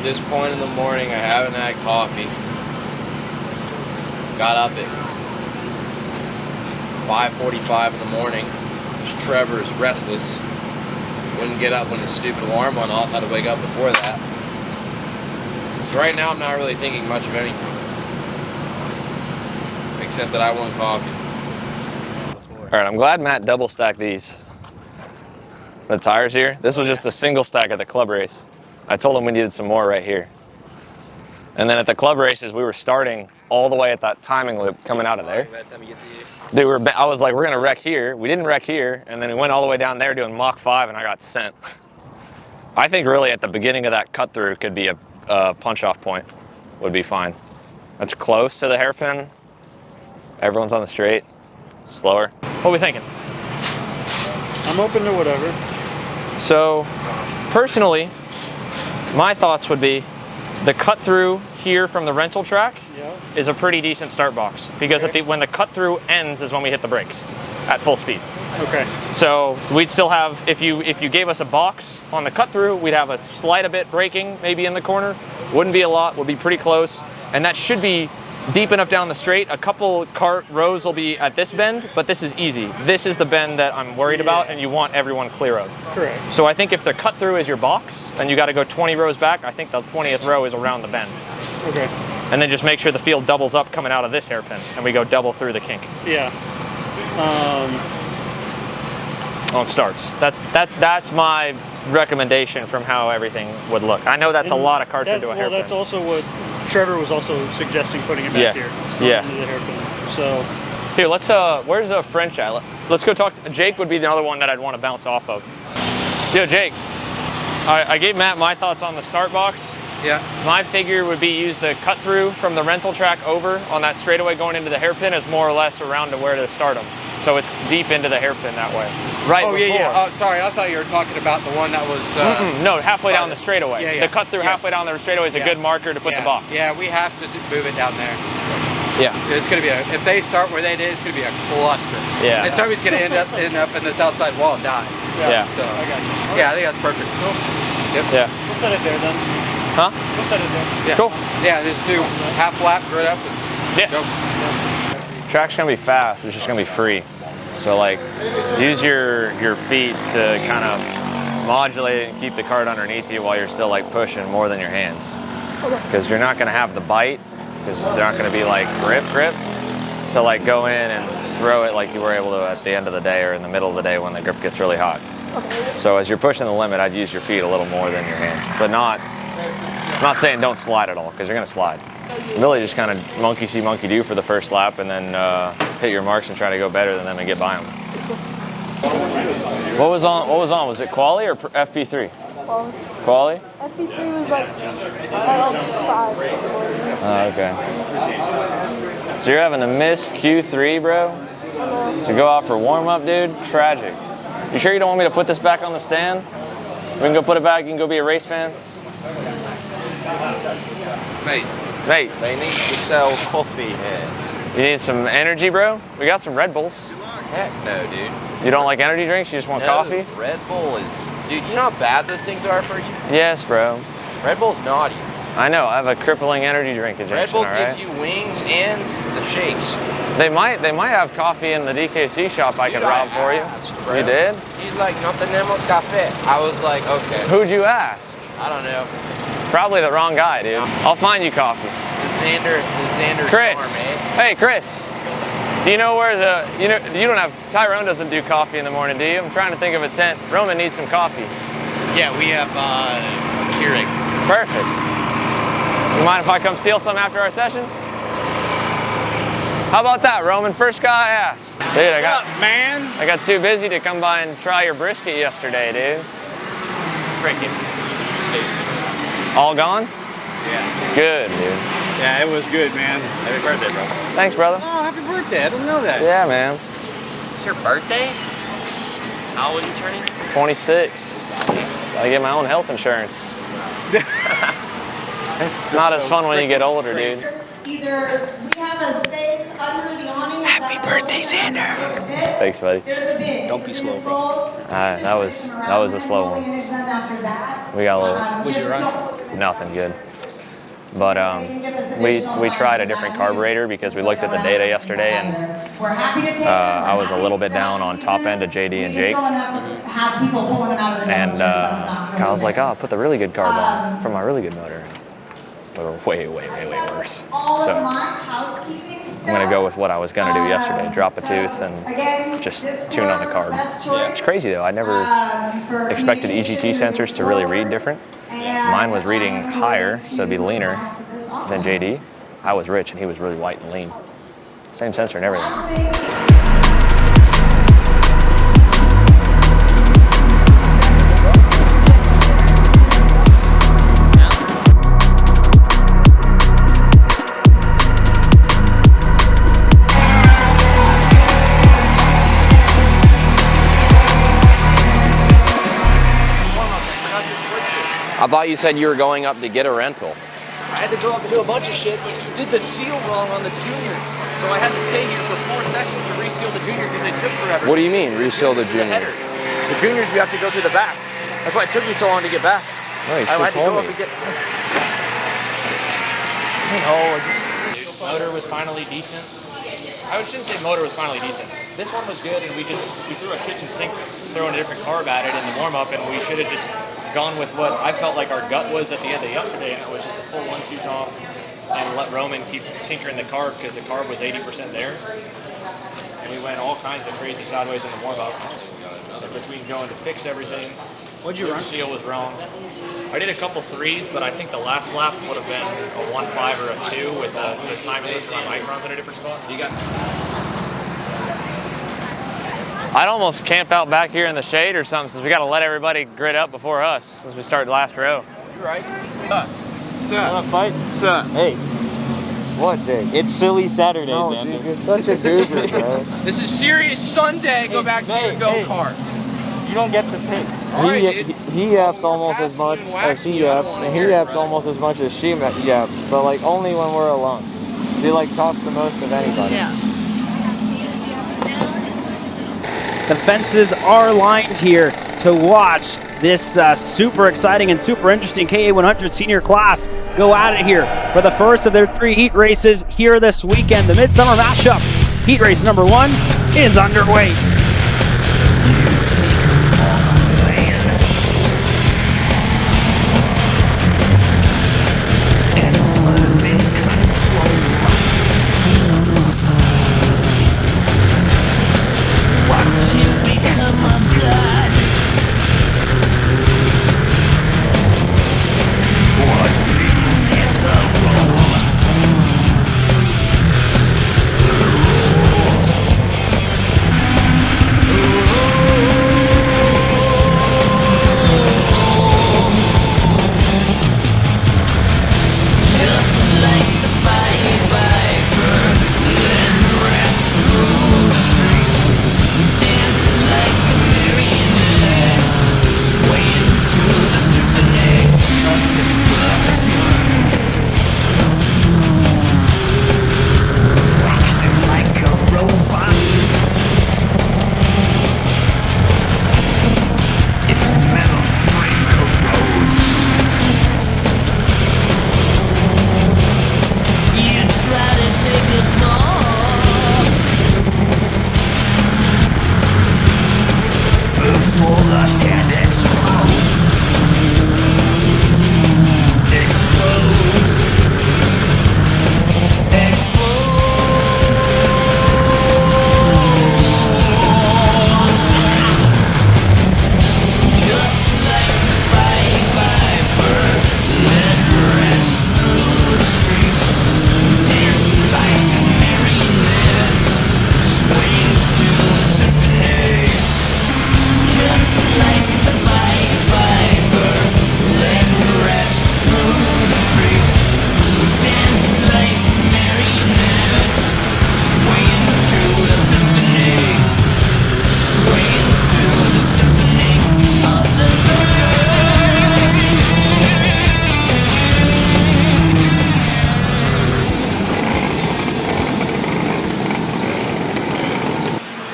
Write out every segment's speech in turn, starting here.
this point in the morning, I haven't had coffee. Got up at 5:45 in the morning. Trevor's restless. Wouldn't get up when the stupid alarm went off. Had to wake up before that. So right now, I'm not really thinking much of anything. Except that I want coffee. All right, I'm glad Matt double stacked these. The tires here. This was just a single stack at the club race. I told him we needed some more right here. And then at the club races, we were starting all the way at that timing loop coming out of there. Dude, I was like, we're gonna wreck here. We didn't wreck here, and then we went all the way down there doing Mach 5, and I got sent. I think really at the beginning of that cut through could be a punch-off point. Would be fine. That's close to the hairpin. Everyone's on the straight. Slower. What are we thinking? I'm open to whatever. So, personally, my thoughts would be the cut through here from the rental track is a pretty decent start box because when the cut through ends is when we hit the brakes at full speed. Okay. So we'd still have, if you gave us a box on the cut through, we'd have a slight a bit braking maybe in the corner. Wouldn't be a lot, would be pretty close, and that should be deep enough down the straight. A couple kart rows will be at this bend, but this is easy. This is the bend that I'm worried about and you want everyone clear of. Correct. So I think if the cut through is your box and you got to go 20 rows back, I think the 20th row is around the bend. Okay. And then just make sure the field doubles up coming out of this hairpin and we go double through the kink. Yeah. On starts. That's my recommendation from how everything would look. I know that's a lot of carts into a hairpin. Well, that's also what Trevor was also suggesting, putting it back here. Yeah. Into the hairpin. So here, let's where's French at? Let's go talk to Jake. Would be the other one that I'd want to bounce off of. Yo, Jake. I gave Matt my thoughts on the start box. Yeah. My figure would be use the cut through from the rental track over on that straightaway going into the hairpin as more or less around to where to start them. So it's deep into the hairpin that way. Right. Oh, before. yeah. Oh, sorry. I thought you were talking about the one that was... No, halfway down the straightaway. Yeah. The cut through halfway down the straightaway is a good marker to put the box. Yeah, we have to move it down there. Yeah. It's going to be if they start where they did, it's going to be a cluster. Yeah. And somebody's going to end up in this outside wall and die. Yeah. So, I got you. Yeah, I think that's perfect. Cool. Yep. Yeah. We'll set it there then. Huh? We'll set it there. Yeah. Cool. Yeah, just do half lap, grid up, and go. Track's gonna be fast. It's just gonna be free. So like, use your feet to kind of modulate it and keep the cart underneath you while you're still like pushing more than your hands. Because you're not gonna have the bite, because they're not gonna be like grip to like go in and throw it like you were able to at the end of the day or in the middle of the day when the grip gets really hot. So as you're pushing the limit, I'd use your feet a little more than your hands, but I'm not saying don't slide at all, because you're gonna slide. Really just kind of monkey see, monkey do for the first lap, and then hit your marks and try to go better than them and get by them. What was on? Was it quali or FP3? Quali. FP3 was like 5. Okay. So you're having to miss Q3, bro? To go out for warm up, dude? Tragic. You sure you don't want me to put this back on the stand? We can go put it back. You can go be a race fan. Mate, they need to sell coffee here. You need some energy, bro? We got some Red Bulls. Heck no, dude. You don't like energy drinks? You just want coffee? Red Bull is... Dude, you know how bad those things are for you? Yes, bro. Red Bull's naughty. I know. I have a crippling energy drink addiction, Red Bull all right? gives you wings and the shakes. They might have coffee in the DKC shop I could rob for you. Bro. You did? He's like, no tenemos café. I was like, okay. Who'd you ask? I don't know. Probably the wrong guy, dude. No. I'll find you coffee. The Xander Chris. Farm, eh? Hey, Chris. Do you know where you don't have, Tyrone doesn't do coffee in the morning, do you? I'm trying to think of a tent. Roman needs some coffee. Yeah, we have Keurig. Perfect. You mind if I come steal some after our session? How about that, Roman? First guy I asked. Dude, I got too busy to come by and try your brisket yesterday, dude. Freaking stupid. All gone? Yeah. Good, dude. Yeah, it was good, man. Happy birthday, bro. Thanks, brother. Oh, happy birthday. I didn't know that. Yeah, man. It's your birthday? How old are you turning? 26. Gotta get my own health insurance. It's not as fun when you get older, dude. Either we have a space under the awning. Happy birthday, Xander. Thanks, buddy. There's a bin. Don't be slow, bro. That was a slow one. We got a little. Was you right? nothing good. But we tried a different carburetor because we looked at the data yesterday, and I was a little bit down on top end of JD and Jake. And I was like, oh, I'll put the really good carb on from my really good motor. But way worse. So I'm gonna go with what I was gonna do yesterday, drop a tooth and just tune on the carb. Yeah. It's crazy though, I never expected EGT sensors to really read different. Mine was reading higher, so it'd be leaner than JD. I was rich and he was really white and lean. Same sensor and everything. I thought you said you were going up to get a rental. I had to go up and do a bunch of shit, but you did the seal wrong on the juniors. So I had to stay here for 4 sessions to reseal the juniors because they took forever. What do you mean, reseal the junior? The juniors, you have to go through the back. That's why it took me so long to get back. No, you I had to told go me. up and get... Motor was finally decent. I shouldn't say motor was finally decent. This one was good, and we threw a kitchen sink throwing a different carb at it in the warm-up, and we should have just gone with what I felt like our gut was at the end of yesterday, and it was just a full 1-2 top and let Roman keep tinkering the carb because the carb was 80% there. And we went all kinds of crazy sideways in the warm-up. Between going to fix everything, What'd you run? seal was wrong. I did a couple 3s, but I think the last lap would have been a 1.5 or a 2 with the time limit for my microns in a different spot. You got. I'd almost camp out back here in the shade or something, since we got to let everybody grid up before us since we start the last row. You're right. Sir. Want to fight? Sir. Hey. What day? It's silly Saturdays, No, Xander. dude, you're such a goober, bro. This is serious Sunday. Go back to your go-kart. You don't get to pick. He yaps almost as much as he yaps, and he yaps almost as much as she yaps, but like only when we're alone. She like talks the most of anybody. Yeah. The fences are lined here to watch this super exciting and super interesting KA100 senior class go at it here for the first of their 3 heat races here this weekend. The Midsummer Mashup heat race number 1 is underway.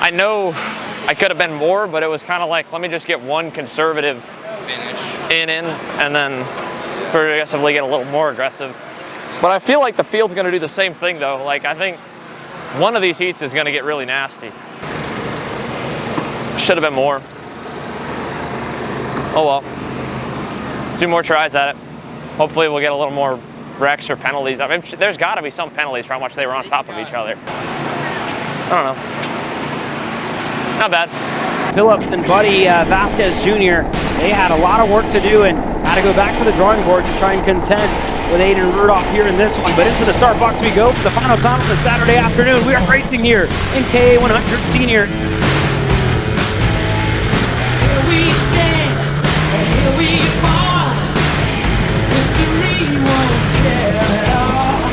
I know I could have been more, but it was kind of like, let me just get one conservative in, and then progressively get a little more aggressive. But I feel like the field's going to do the same thing, though. Like, I think one of these heats is going to get really nasty. Should have been more. Oh well. 2 more tries at it. Hopefully we'll get a little more wrecks or penalties. I mean, there's got to be some penalties for how much they were on top of each other. I don't know. Not bad. Phillips and Buddy Vasquez Jr., they had a lot of work to do and had to go back to the drawing board to try and contend with Aiden Rudolph here in this one. But into the start box we go for the final time of the Saturday afternoon. We are racing here in KA 100 Senior. Here we stand, and here we fall. History won't care at all.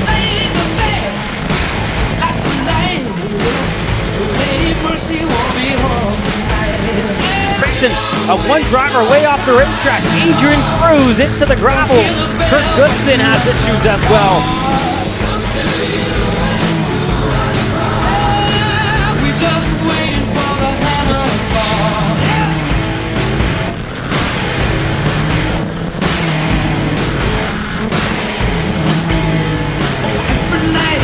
Ain't the bad, like the light. Lady Mercy won't be home tonight. Racing one driver way off the racetrack. Adrian Cruz into the gravel. Kurt Goodson has issues as well. We just waiting for the hammer to fall. Every night,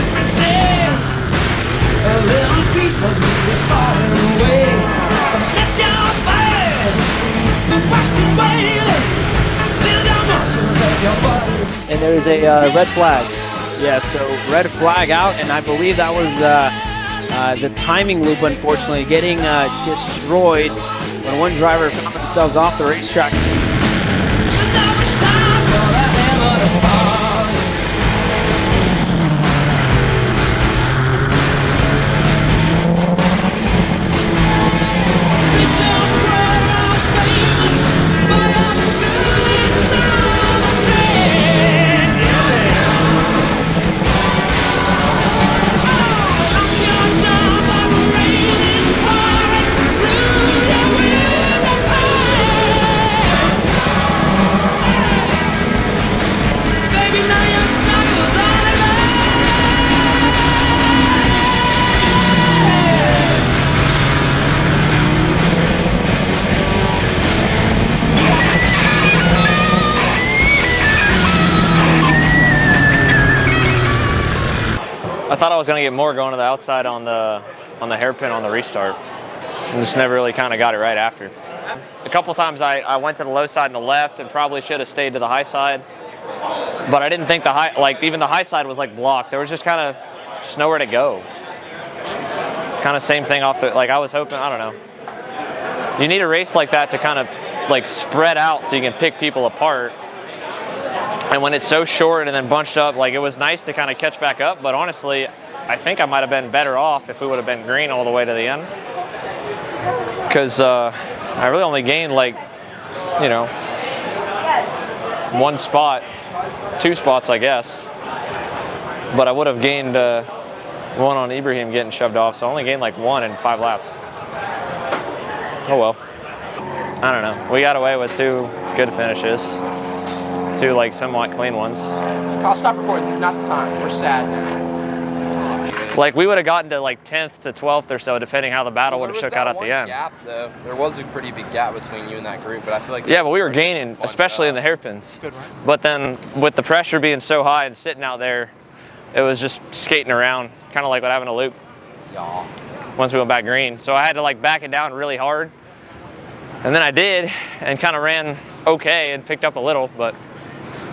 every day, a little piece of me is falling away. Lift your fires, the western wailing, build your muscles as your body. And there's a red flag. Yeah, so red flag out, and I believe that was the timing loop, unfortunately, getting destroyed when one driver found themselves off the racetrack. You know it's time for the hammer to fall. It's a world of famous, but I'm truly strand. I'm just down by the rain is pouring through the wind and baby, now your snuggles out of I thought I was going to get more going to the outside on the hairpin on the restart. And just never really kind of got it right after. A couple times I went to the low side and the left and probably should have stayed to the high side. But I didn't think the high, like even the high side was like blocked. There was just kind of just nowhere to go. Kind of same thing off the, like I was hoping, I don't know. You need a race like that to kind of like spread out so you can pick people apart. And when it's so short and then bunched up, like it was nice to kind of catch back up, but honestly, I think I might have been better off if we would have been green all the way to the end. Because I really only gained like, you know, 1 spot, 2 spots, I guess. But I would have gained 1 on Ibrahim getting shoved off, so I only gained like 1 in 5 laps. Oh well. I don't know. We got away with 2 good finishes. 2 like somewhat clean ones. I'll stop recording. This is not the time. We're sad now. Like we would have gotten to like 10th to 12th or so, depending how the battle would have shook out at the end. Gap, though. There was a pretty big gap between you and that group, but I feel like yeah, but we were gaining, especially in the hairpins. Good, right? But then with the pressure being so high and sitting out there, it was just skating around, kind of like what happened to Luke. Yeah. Once we went back green, so I had to like back it down really hard, and then I did, and kind of ran okay and picked up a little, but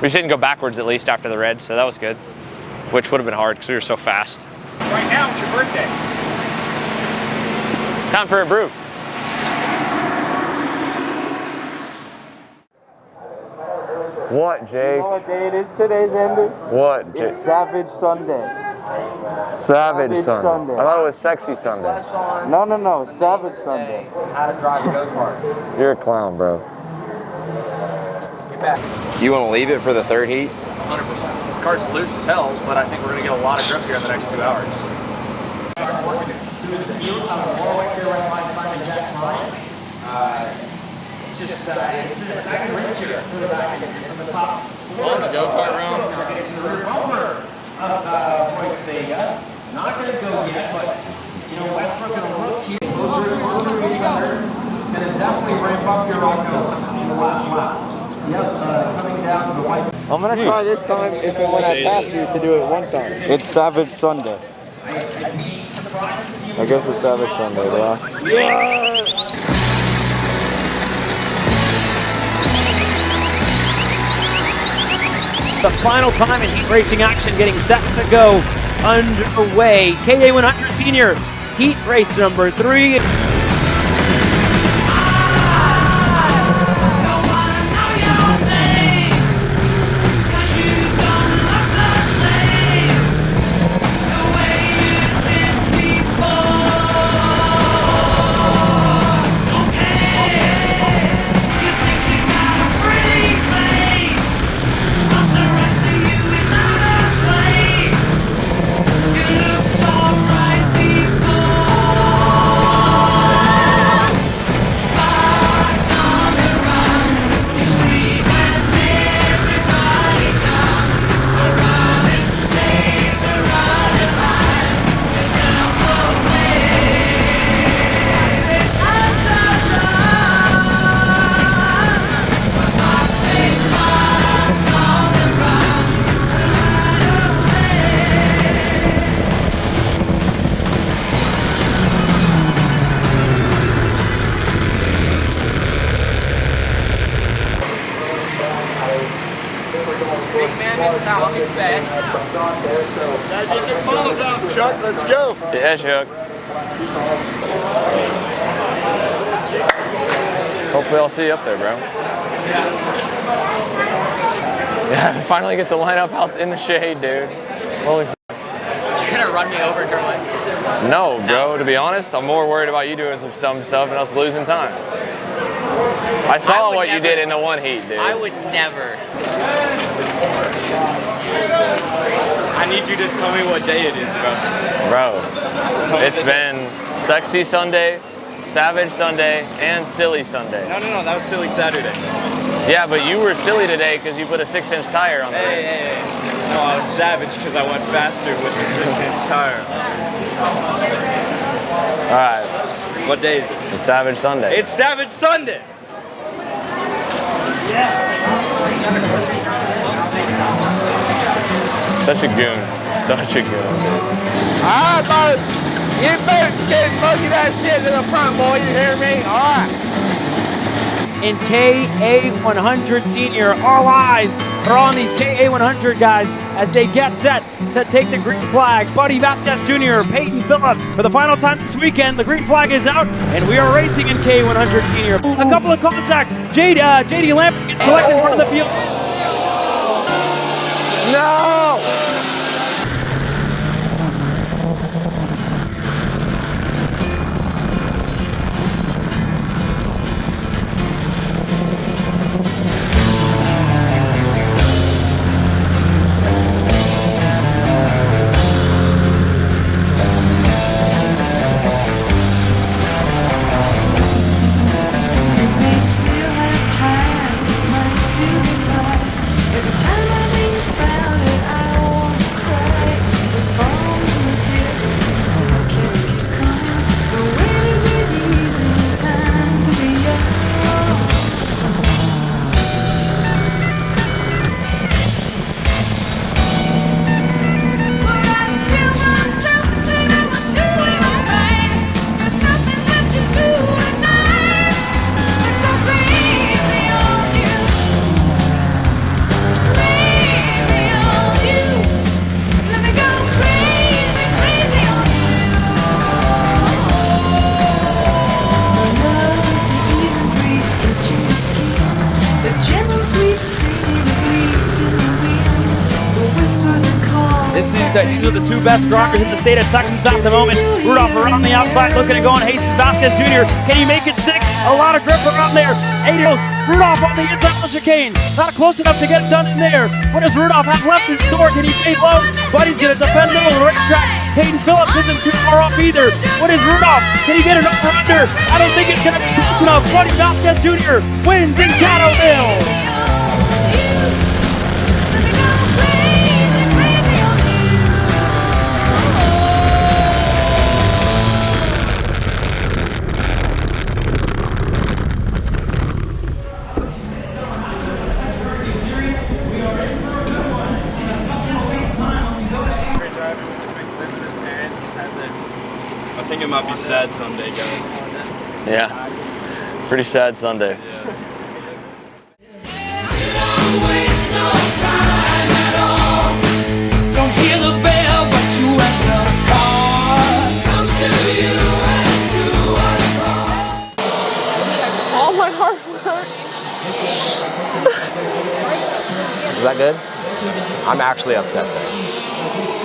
we just didn't go backwards at least after the red, so that was good. Which would have been hard because we were so fast. Right now, it's your birthday. Time for a brew. What, Jake? You know what day it is today, Xander? What, Jake? It's Savage Sunday. Savage Sunday. Sunday. I thought it was Sexy Sunday. No, it's Savage Sunday. How to drive a go-kart. You're a clown, bro. Get back. You want to leave it for the 3rd heat? 100%. The cart's loose as hell, but I think we're going to get a lot of grip here in the next 2 hours. It's just, it's been a second race here. From the top. On the go-kart round. It's the rear bumper of Voice Vega. Not going to go yet, but, you know, Westbrook going to look here. Closer to each other. It's going to definitely ramp up your auto in the last lap. I'm gonna try this time if and when I pass you to do it one time. It's Savage Sunday. I guess it's Savage Sunday, bro. The final time in heat racing action getting set to go underway. KA 100 Senior heat race number 3. Let's go. Yeah, Chuck. Hopefully I'll see you up there, bro. Yeah, I finally get to line up out in the shade, dude. Holy f***. You're gonna run me over during my... No, bro, to be honest, I'm more worried about you doing some dumb stuff and us losing time. I saw what you did in the one heat, dude. I would never. I need you to tell me what day it is, bro. Bro, it's been Sexy Sunday, Savage Sunday, and Silly Sunday. No, that was Silly Saturday. Yeah, but you were silly today because you put a 6-inch tire on the rim. Hey. No, I was savage because I went faster with the 6-inch tire. All right. What day is it? It's Savage Sunday. It's Savage Sunday! Such a goon. Such a goon, dude. Alright, boys. You better skate monkey that shit to the front, boy. You hear me? Alright. In KA 100 Senior, all eyes are on these KA 100 guys as they get set to take the green flag. Buddy Vasquez Jr., Peyton Phillips. For the final time this weekend, the green flag is out, and we are racing in KA 100 Senior. A couple of contact. JD Lambert gets collected in front of the field. No! These are the two best drivers in the state of Texas at the moment. Rudolph around the outside looking at going. Jesus Vasquez Jr. Can he make it stick? A lot of grip around there. Adios. Rudolph on the inside of the chicane. Not close enough to get it done in there. What does Rudolph have left in store? Can he fade low? Buddy's going to defend middle of the racetrack. Peyton Phillips isn't too far off either. What is Rudolph? Can he get it over under? I don't think it's going to be close enough. Buddy Vasquez Jr. wins in Cattoville. think it might be sad Sunday, guys. Yeah, pretty sad Sunday. Don't waste no time at all. Don't hear the bell, but you answer the call. Comes to you as to us all. All my hard work. Is that good? I'm actually upset though.